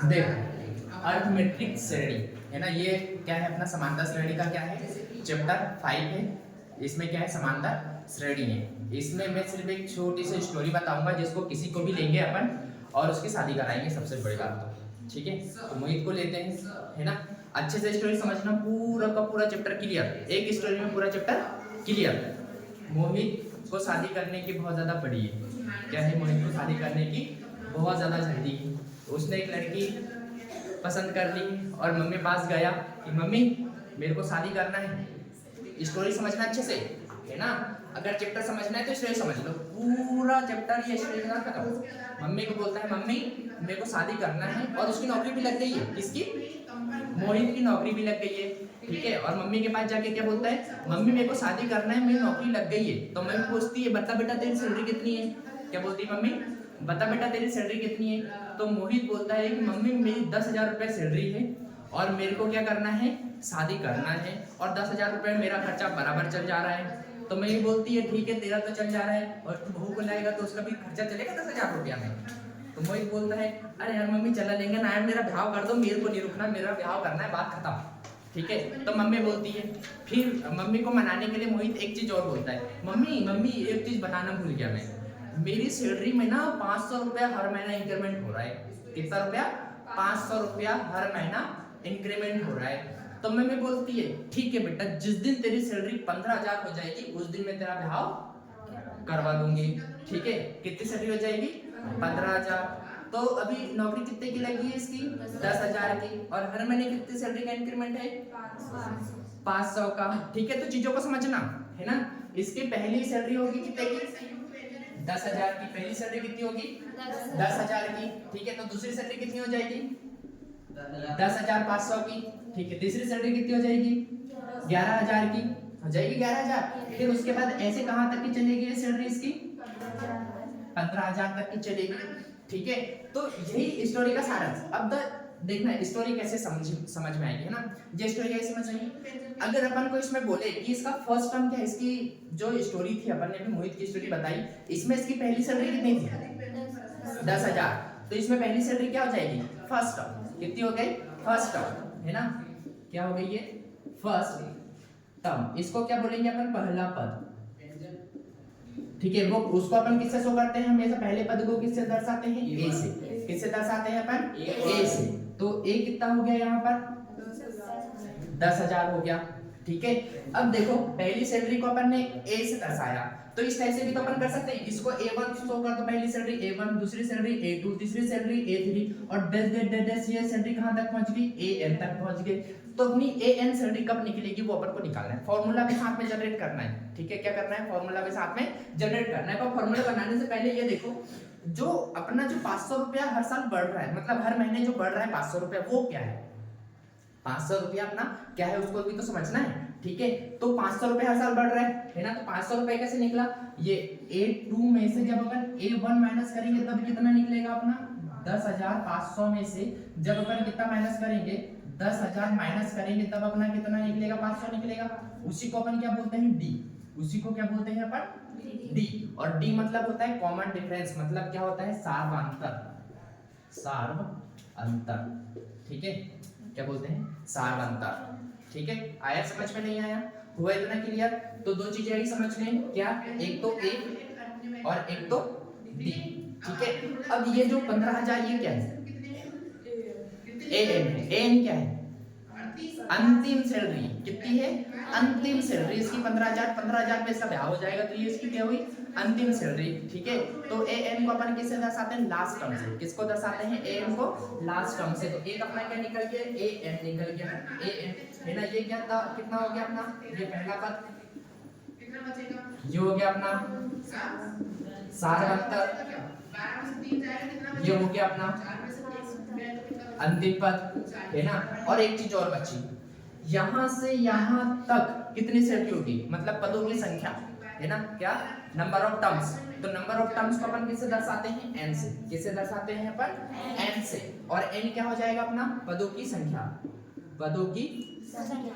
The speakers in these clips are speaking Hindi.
देखो अर्थमेट्रिक श्रेणी है ना, ये क्या है अपना समांतर श्रेणी का क्या है चैप्टर 5 है। इसमें क्या है समांतर श्रेणी है। इसमें मैं सिर्फ एक छोटी सी स्टोरी बताऊंगा जिसको किसी को भी लेंगे अपन और उसकी शादी कराएंगे, सबसे बड़ी बात तो ठीक है। तो मोहित को लेते हैं है ना, अच्छे से स्टोरी समझना, पूरा का पूरा चैप्टर क्लियर, एक स्टोरी में पूरा चैप्टर क्लियर। मोहित को शादी करने की बहुत ज्यादा पड़ी है, क्या है मोहित को शादी करने की बहुत ज्यादा जल्दी है। उसने एक लड़की पसंद कर ली और मम्मी पास गया कि मम्मी मेरे को शादी करना है। स्टोरी समझना अच्छे से है ना, अगर चैप्टर समझना है तो स्टोरी समझ लो, पूरा चैप्टर ये स्टोरी का खत्म। मम्मी को बोलता है मम्मी मेरे को शादी करना है और उसकी नौकरी भी लग गई है। किसकी? मोहित की नौकरी भी लग गई है, ठीक है। और मम्मी के पास जाके क्या बोलता है मम्मी मेरे को शादी करना है, मेरी नौकरी लग गई है। तो मम्मी पूछती है बता बेटा तेरी सैलरी कितनी है? क्या बोलती है मम्मी बता बेटा तेरी सैलरी कितनी है? तो मोहित बोलता है कि मम्मी मेरी 10,000 रुपये सैलरी है और मेरे को क्या करना है शादी करना है और 10,000 रुपये मेरा खर्चा बराबर चल जा रहा है। तो मम्मी बोलती है ठीक है तेरा तो चल जा रहा है और तू बहू को लाएगा तो उसका भी खर्चा चलेगा 10,000 रुपया में। तो मोहित बोलता है अरे यार मम्मी चला लेंगे ना यार, मेरा ब्याह कर दो, मेरे को नहीं रुकना, मेरा ब्याह करना है, बात खत्म, ठीक है। तो मम्मी बोलती है, फिर मम्मी को मनाने के लिए मोहित एक चीज और बोलता है मम्मी मम्मी एक चीज बताना भूल गया मैं, मेरी सैलरी में ना 500 रुपया हर महीना इंक्रीमेंट हो रहा है। कितना रुपया? 500 रुपया हर महीना इंक्रीमेंट हो रहा है। तो मम्मी बोलती है ठीक है बेटा, जिस दिन तेरी सैलरी 15,000 हो जाएगी उस दिन मैं तेरा ब्याह करवा दूंगी, ठीक है। कितनी सैलरी हो जाएगी? 15,000। तो अभी नौकरी कितने की लगी है इसकी? 10,000 की। और हर महीने कितनी सैलरी का इंक्रीमेंट है? 500 का, ठीक है। तो चीजों को समझना है ना, इसकी पहली सैलरी होगी कितने की? 10,000 की। पहली सैलरी कितनी होगी? 10,000 की, ठीक है। तो दूसरी सैलरी कितनी हो जाएगी? 10,500 की, ठीक है। तीसरी सैलरी कितनी हो जाएगी? 11,000 की हो जाएगी, 11,000। फिर उसके बाद ऐसे कहां तक की चलेगी ये सैलरी इसकी? 15,000 तक की चलेगी, ठीक है। तो यही स्टोरी का सारांश। अब देखना स्टोरी कैसे समझ में आएगी है ना, ये स्टोरी कैसे समझ आएगी। अगर अपन को इसमें बोले कि इसका फर्स्ट टर्म क्या है, इसकी जो स्टोरी थी अपन ने अभी मोहित की स्टोरी बताई, इसमें इसकी पहली सैलरी कितनी थी? 10,000। तो इसमें पहली सैलरी क्या हो जाएगी? First term. कितनी हो गई? फर्स्ट टर्म है ना, क्या हो गई ये? First term. इसको क्या बोलेंगे अपन? पहला पद, ठीक है। वो उसको अपन किससे शो करते हैं? हमेशा पहले पद को किससे दर्शाते हैं? ए से। किससे दर्शाते हैं अपन? ए से। तो ए कितना हो गया यहाँ पर? 10,000 हो गया, ठीक है। अब देखो पहली सैलरी को अपन ने ए से दर्शाया, तो इस तरह से भी तो अपन कर सकते हैं, इसको A1 शो कर दो, पहली सैलरी A1, दूसरी सैलरी A2, तीसरी सैलरी A3 और डैश डैश डैश डैश ये सैलरी कहां तक पहुंच गई? AN तक पहुंच गई। तो अपनी AN सैलरी कब निकलेगी वो अपन को निकालना है, फॉर्मूला के साथ में जनरेट करना है, ठीक है। क्या करना है? फॉर्मूला के साथ में जनरेट करना है। तो फॉर्मूला बनाने से पहले ये देखो, जो अपना जो 500 रुपया हर साल बढ़ रहा है, मतलब हर महीने जो बढ़ रहा है 500 रुपया, वो क्या है? 500 रुपया अपना क्या है उसको भी तो समझना है, ठीक है। तो 500 रुपए हर साल बढ़ रहा है ना, तो 500 रुपए कैसे निकला? ये A2 में से जब अपन A1 माइनस करेंगे तब कितना निकलेगा अपना? 10,500 में से जब अपन कितना माइनस करेंगे? 10,000 माइनस करेंगे तब अपना कितना निकलेगा? 500 निकलेगा। उसी को अपन क्या बोलते हैं? डी। उसी को क्या बोलते हैं अपन? डी। और डी मतलब होता है कॉमन डिफरेंस, मतलब क्या होता है? सार्वअंतर। सार्वअंतर, ठीक है। क्या बोलते हैं? सार्वअंतर, ठीक है। आया समझ में? नहीं आया? हुआ इतना क्लियर? तो दो चीजें आई समझ में, क्या? एक तो ए और एक तो डी, ठीक है। अब ये जो 15,000 ये क्या है? एन है। एन क्या है? अंतिम सैलरी। कितनी है? अंतिम सैलरी इसकी 15,000। 15,000 पे इसका ब्याह हो जाएगा तो ये इसकी क्या हुई? अंतिम सैलरी, ठीक है। तो ए एन को अपन किससे दर्शाते हैं? लास्ट टर्म से। किसको दर्शाते हैं? ए एन को लास्ट टर्म से। तो एक अपना क्या निकल गया? ए एन निकल गया, ए एन है ना। ये क्या था? कितना हो गया अपना? ये पहला पद कितना बचेगा? ये हो गया अपना सार्वअंतर। ये हो गया अपना अंतिम पद है ना। और एक चीज और बची, यहां से यहां तक कितनी सैलरी होगी? मतलब पदों की संख्या है ना, क्या? Number of terms. तो नंबर ऑफ टर्म्स को अपन किससे दर्शाते हैं? एन से। किससे दर्शाते हैं अपन? एन से। और एन क्या हो जाएगा अपना? पदों की संख्या। पदों की संख्या,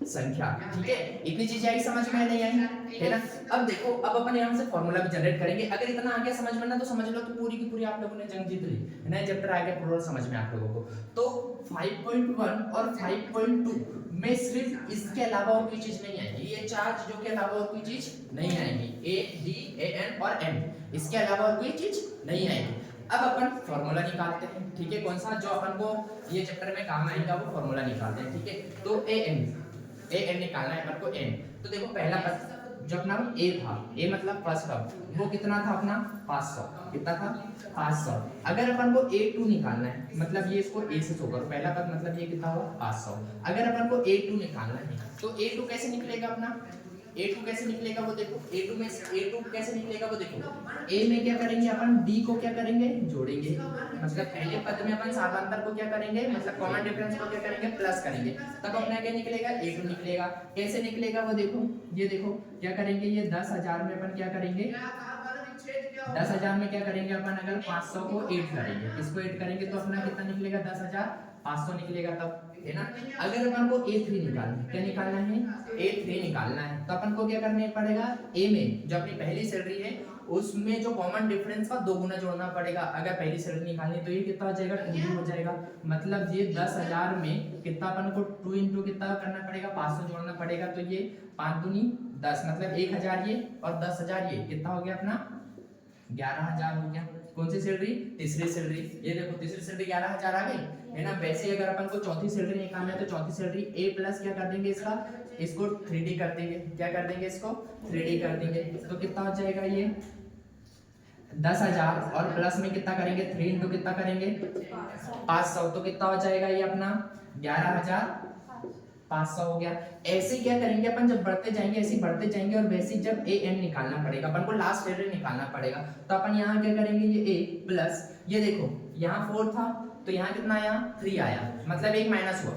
संख्या। ठीक है, इतनी चीजें आई समझ में नहीं आई, है ना। अब देखो, अब अपन यहाँ से फॉर्मूला भी जनरेट करेंगे। अगर इतना आ गया समझ में ना, तो समझ लो तो पूरी की पूरी आप लोगों ने जंग जीत ली, है ना। चैप्टर आ गया पूरा समझ में आप लोगों को। तो 5.1 और 5.2 में सिर्फ इसके अलावा और कोई चीज नहीं आएगी, ये चार चीजों के अलावा और कोई चीज नहीं आएगी, ए डी ए एन और एम, इसके अलावा और कोई चीज नहीं आएगी। अब अपन फॉर्मूला निकालते हैं, ठीक है। कौन सा जो अपन को ये चैप्टर में काम आएगा वो फॉर्मूला निकालते हैं, ठीक है। तो ए एन निकालना है अपन को, एन। तो देखो पहला पद जो अपना ए था, ए मतलब फर्स्ट टर्म, वो कितना था अपना 500, कितना था 500। अगर अपन को a2 निकालना है, मतलब ये इसको a से शो करो, पहला पद मतलब ये कितना हुआ 500। अगर अपन को a2 निकालना है तो a2 कैसे निकलेगा अपना, a2 कैसे निकलेगा वो देखो, a2 में a2 कैसे निकलेगा वो देखो। a में क्या करेंगे अपन, d को क्या करेंगे जोड़ेंगे, मतलब पहले पद में अपन साधांतर को क्या करेंगे, मतलब कॉमन डिफरेंस को क्या करेंगे प्लस करेंगे, तब अपना क्या निकलेगा a2 निकलेगा। कैसे निकलेगा वो देखो, ये देखो क्या करेंगे, ये 10,000 में अपन क्या करेंगे, 10,000 में क्या करेंगे अपन, अगर 500 को 8 करेंगे, इसको 8 करेंगे तो अपना कितना निकलेगा 10,500 निकलेगा तब, है ना। अगर अपन को a3 निकालना है, क्या निकालना है, a3 निकालना है, तो अपन को क्या करना पड़ेगा, a में जो अपनी पहली सैलरी है उसमें जो कॉमन डिफरेंस का 2 गुना जोड़ना पड़ेगा। अगर पहली सैलरी निकालनी तो ये कितना हो जाएगा 2 हो जाएगा, मतलब ये 10,000 में कितना अपन को 2 इंटू कितना करना पड़ेगा 500 जोड़ना पड़ेगा, तो ये 5 दूनी 10, मतलब 1,000 ये और 10,000 ये, कितना हो गया अपना 11,000 हो गया। कौन सी सैलरी, तीसरी सैलरी, ये देखो तीसरी सैलरी 11,000 आ गई, है ना। वैसे ही अगर अपन को चौथी सैलरी निकालना है तो चौथी सैलरी a प्लस क्या कर देंगे इसका, इसको 3d कर देंगे, क्या कर देंगे इसको 3d कर देंगे, तो कितना हो जाएगा ये 10,000 और प्लस में कितना करेंगे 3 इंटू कितना करेंगे 500, तो कितना हो जाएगा ये अपना 11,500 हो गया। ऐसे क्या करेंगे अपन, जब बढ़ते जाएंगे ऐसे बढ़ते जाएंगे, और वैसे जब ए एन निकालना पड़ेगा अपन को, लास्ट सैलरी निकालना पड़ेगा, तो अपन यहाँ क्या करेंगे, ये ए प्लस, ये देखो यहाँ 4 था तो यहाँ कितना आया 3 आया, मतलब 1 माइनस हुआ।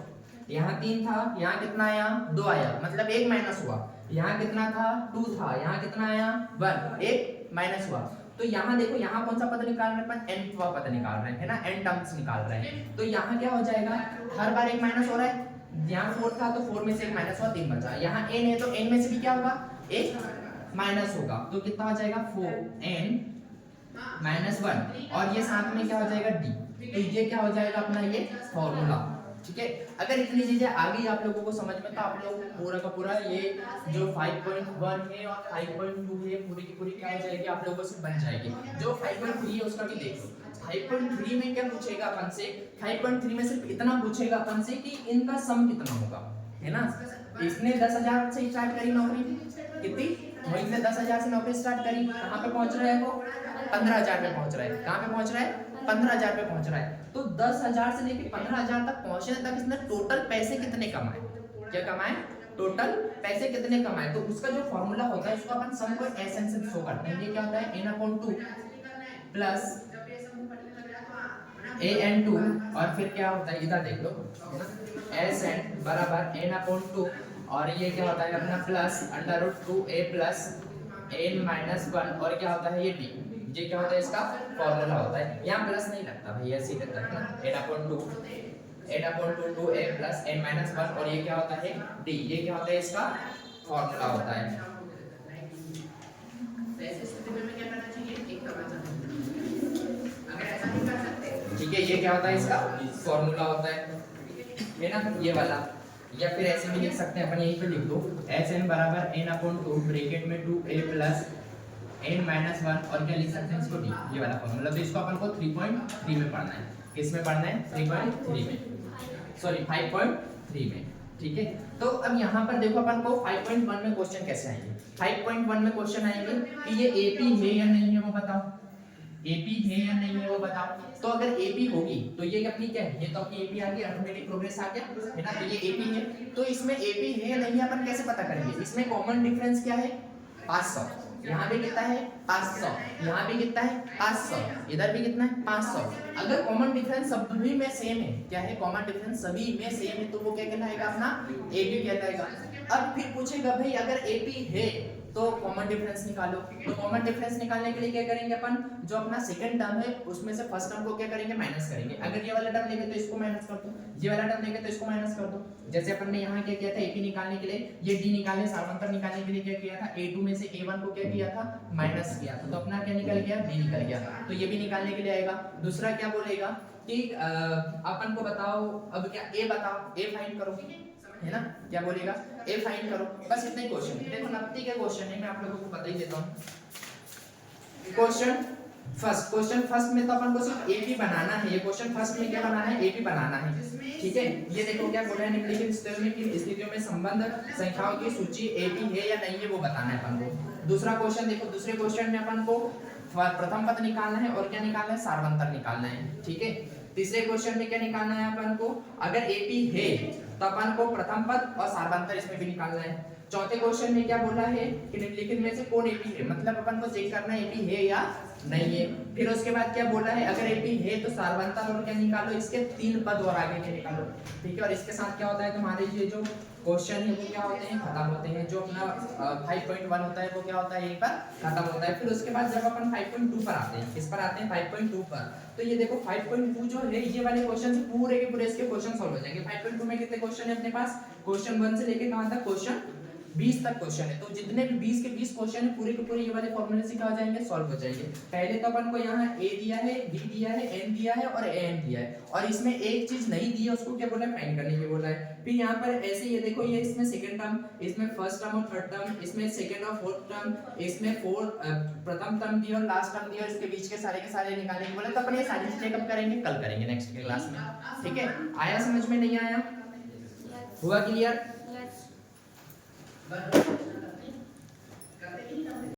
यहाँ 3 था, यहाँ कितना आया 2 आया, मतलब 1 माइनस हुआ। यहाँ कितना था 2 था, यहाँ कितना आया 1, 1 माइनस हुआ। तो यहाँ देखो, यहाँ कौन सा पद निकाल रहे हैं अपन, nवां पद निकाल रहे हैं, है ना, n टर्म्स निकाल रहे हैं। तो यहाँ क्या हो जाएगा, हर बार 1 माइनस हो रहा है। यहाँ 4 था तो 4 में से 1 माइनस हुआ, 3 बचा। यहाँ n है तो n में से भी क्या होगा 1 माइनस होगा, तो कितना हो जाएगा 4n माइनस 1, और ये साथ में क्या हो जाएगा d, तो ये क्या हो जाएगा अपना ये फॉर्मूला, ठीक है। अगर इतनी चीजें आ गई आप लोगों को समझ में, तो आप लोग पूरा का पूरा ये जो 5.1 है और 5.2 है पूरी की पूरी क्या हो जाएगी आप लोगों से बन जाएगी। जो 5.3 है उसका भी देख लो, 5.3 में क्या पूछेगा अपन से, 5.3 में सिर्फ इतना पूछेगा अपन से कि इनका सम कितना होगा, है ना। इसने 10,000 से स्टार्ट करी नौकरी, कितनी, वहीं से 10,000 से नौकरी स्टार्ट करी, कहाँ पे पहुंच रहा है वो 15,000 पे पहुंच रहा है, कहाँ पे पहुंच रहा है 15,000 पे पहुंच रहा है। तो 10,000 से लेके 15,000 तक पहुंचने तक इसने टोटल पैसे कितने कमाए, क्या कमाए, टोटल पैसे कितने कमाए। तो उसका जो फॉर्मूला होता है उसको अपन सम को एसएन से शो करते हैं। ये क्या होता है n/2 प्लस an2, और फिर क्या होता है इधर देख लो, sn बराबर n/2, और ये क्या होता है अपना प्लस √2a प्लस n-1, और क्या होता है ये d, ये क्या होता है इसका फॉर्मूला होता है। यहाँ प्लस नहीं लगता भाई, ऐसे करता है ना, n/2 2a प्लस n-1, और ये क्या होता है d, ये क्या होता है इसका फॉर्मूला होता है। ठीक है, ये क्या होता है इसका फॉर्मूला होता है ना, ये वाला। या फिर ऐसे भी लिख सकते हैं अपन, यहीं पे लिख दो sn बराबर n/2 ब्रैकेट में 2a प्लस n-1, और क्या लिख सकते हैं इसको d, ये वाला फॉर्मूला। तो इसको अपन को 3.3 में पढ़ना है, किसमें पढ़ना है 3.3 में, सॉरी 5.3 में, ठीक है। तो अब यहाँ पर देखो अपन को 5.1 में क्वेश्चन कैसे आएंगे, 5.1 में क्वेश्चन आएंगे कि ये AP है या नहीं है वो बताओ, AP है या नहीं है वो बताओ। तो अगर AP होगी तो ये अपनी क्या है, ये तो अपनी AP आ गई, अरिथमेटिक प्रोग्रेस आ गया, है ना। तो ये AP है, तो इसमें AP है या नहीं है अपन कैसे पता करेंगे। इसमें कॉमन डिफरेंस क्या है 500, यहाँ भी कितना है 500, यहाँ भी कितना है 500, इधर भी कितना है 500। अगर कॉमन डिफरेंस सभी में सेम है, क्या है कॉमन डिफरेंस सभी में सेम है, तो वो क्या कहलाएगा अपना AP कहलाएगा। अब फिर पूछेगा भाई अगर AP है तो कॉमन डिफरेंस निकालो। तो कॉमन डिफरेंस निकालने के लिए क्या करेंगे अपन, जो अपना सेकंड टर्म है उसमें से फर्स्ट टर्म को क्या करेंगे, माइनस करेंगे। अगर ये वाला टर्म लेंगे तो इसको माइनस कर दो, ये वाला टर्म लेंगे तो इसको माइनस कर दो। जैसे अपन ने यहाँ क्या किया था, AP निकालने के लिए, ये D निकालने सार्वंतर निकालने के लिए क्या किया था, A2 में से A1 को क्या किया था, माइनस किया था। तो अपना क्या निकल गया, B निकल गया। तो ये भी निकालने के लिए आएगा। दूसरा क्या बोलेगा कि अपन को बताओ, अब क्या A बताओ, A फाइंड करो, है ना, क्या बोलेगा, A फाइंड करो। बस इतना ही क्वेश्चन है। देखो 90 के क्वेश्चन है, मैं आप लोगों को बता ही देता हूँ। क्वेश्चन फर्स्ट में तो अपन को सिर्फ AP बनाना है। ये क्वेश्चन फर्स्ट में क्या बनाना है, AP बनाना है, ठीक है। ये देखो क्या बोला है, निम्नलिखित स्थितियों में संबंध संख्याओं की सूची AP है या नहीं है वो बताना है अपन को। दूसरा क्वेश्चन देखो, दूसरे क्वेश्चन में अपन को प्रथम पद निकालना है और क्या निकालना है, सार्वंतर निकालना है, ठीक है। तीसरे क्वेश्चन में क्या निकालना है अपन को, अगर AP है तो अपन को प्रथम पद और सार्वंतर इसमें भी निकालना है। चौथे क्वेश्चन में क्या बोला है कि निम्नलिखित में से कौन AP है, मतलब अपन को चेक करना है AP है या नहीं है। फिर उसके बाद क्या बोला है, अगर AP है तो सार्वंतर और क्या निकालो, इसके 3 पद और आगे के निकालो, ठीक है। और इसके साथ क्या होता है, तुम्हारे ये जो क्वेश्चन है वो क्या होते हैं, खत्म होते हैं। जो अपना 5.1 होता है वो क्या होता है, यहीं पर खत्म होता है। फिर उसके बाद जब अपन 5.2 पर आते हैं, किस पर आते हैं, 5.2 पर, तो ये देखो 5.2 जो है, ये वाले क्वेश्चन पूरे के पूरे इसके क्वेश्चन सॉल्व हो जाएंगे। 5.2 में कितने क्वेश्चन है अपने पास, क्वेश्चन 1 से लेके कहां तक, क्वेश्चन 20 तक क्वेश्चन है। तो जितने भी 20 के 20 क्वेश्चन है पूरे के पूरे ये वाले फॉर्मूले से क्या हो जाएंगे, सॉल्व हो जाएंगे। पहले तो अपन को यहाँ A दिया है, B दिया है, N दिया है और AN दिया है, और इसमें एक चीज नहीं दी है, उसको क्या बोला है, फाइंड करने के बोला है। फिर यहाँ पर ऐसे ये देखो, ये इसमें सेकंड टर्म, इसमें फर्स्ट टर्म और थर्ड टर्म, इसमें सेकंड और फोर्थ टर्म, इसमें प्रथम टर्म दिया और लास्ट टर्म दिया, और इसके बीच के सारे निकालने के बोले। तो अपन ये सारी चीजें कब करेंगे, कल करेंगे नेक्स्ट क्लास में, ठीक है। आया समझ में, नहीं आया, हुआ क्लियर?